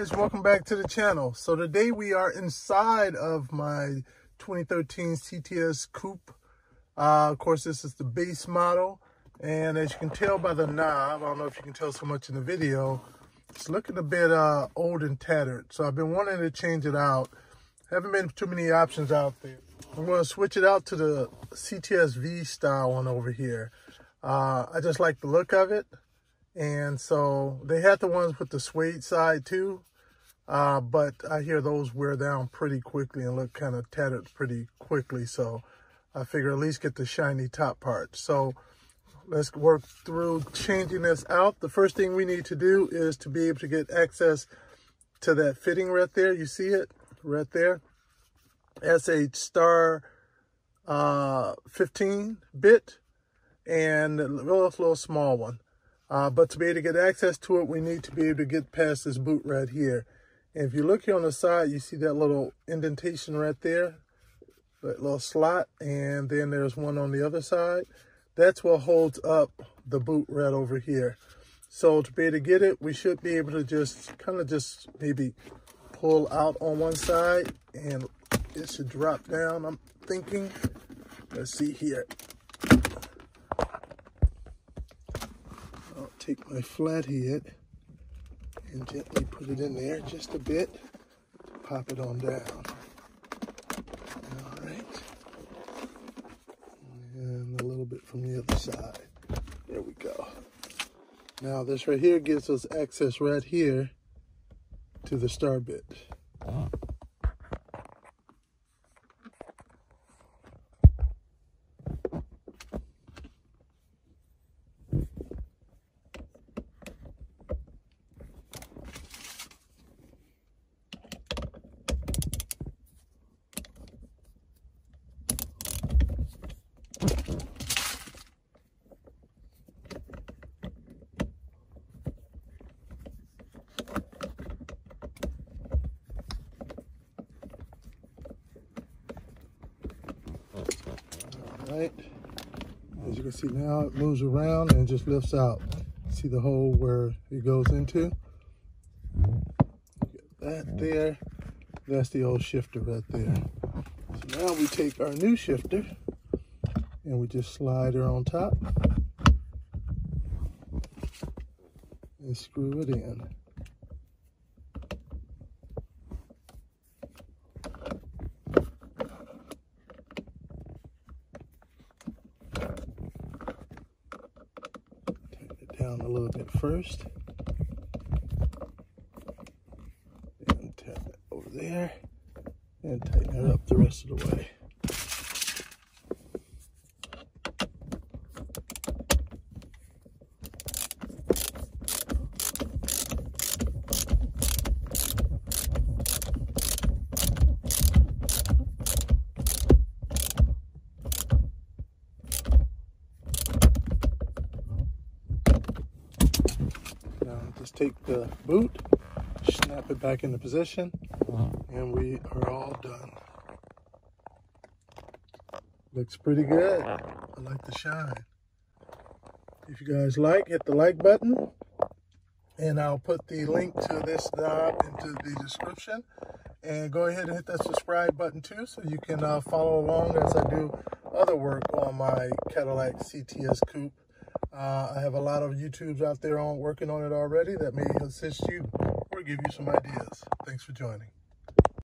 guys, welcome back to the channel. So today we are inside of my 2013 CTS coupe. Of course, this is the base model, and as you can tell by the knob, I don't know if you can tell so much in the video, it's looking a bit old and tattered. So I've been wanting to change it out. Haven't been too many options out there. I'm going to switch it out to the CTS V style one over here. I just like the look of it. And so they had the ones with the suede side too, but I hear those wear down pretty quickly and look kind of tattered pretty quickly. So I figure at least get the shiny top part. So let's work through changing this out. The first thing we need to do is to be able to get access to that fitting right there. You see it right there? That's a star 15 bit and a little small one. But to be able to get access to it, we need to be able to get past this boot right here. And if you look here on the side, you see that little indentation right there, that little slot, and then there's one on the other side. That's what holds up the boot right over here. So to be able to get it, we should be able to just kind of just maybe pull out on one side, and it should drop down, I'm thinking. Let's see here. Take my flathead and gently put it in there just a bit to pop it on down. All right. And a little bit from the other side. There we go. Now this right here gives us access right here to the star bit. Right, as you can see now, it moves around and just lifts out. See the hole where it goes into? Get that there. That's the old shifter right there. So now we take our new shifter and we just slide her on top and screw it in. Down a little bit first, and tap it over there, and tighten it up the rest of the way. Now just take the boot, snap it back into position, and we are all done. Looks pretty good. I like the shine. If you guys like, hit the like button, and I'll put the link to this knob into the description. And go ahead and hit that subscribe button too, so you can follow along as I do other work on my Cadillac CTS coupe. I have a lot of YouTubes out there working on it already that may assist you or give you some ideas. Thanks for joining.